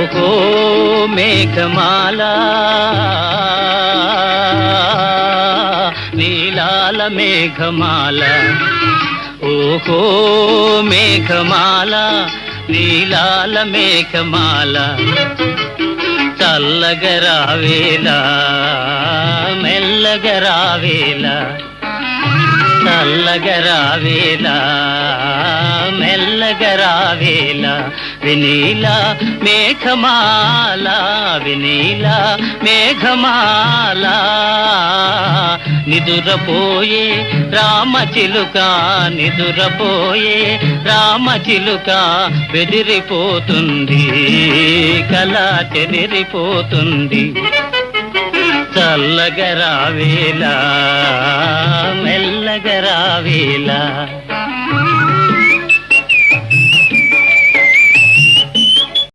ఓహో మేఘమాల నీలాల మేఘమాల, ఓహో మేఘమాల నీలాల మేఘమాల, చల్లగరావేలా మెల్లగరావేలా, చల్లగరావేలా మెల్లగరావేలా, వినీల మేఘమాల వినీల మేఘమాల, నిదురపోయే రామచిలుక నిదురపోయే రామచిలుక, బెదిరిపోతుంది కల చెదిరిపోతుంది, చల్లగరావేలా మెల్లగరావేలా.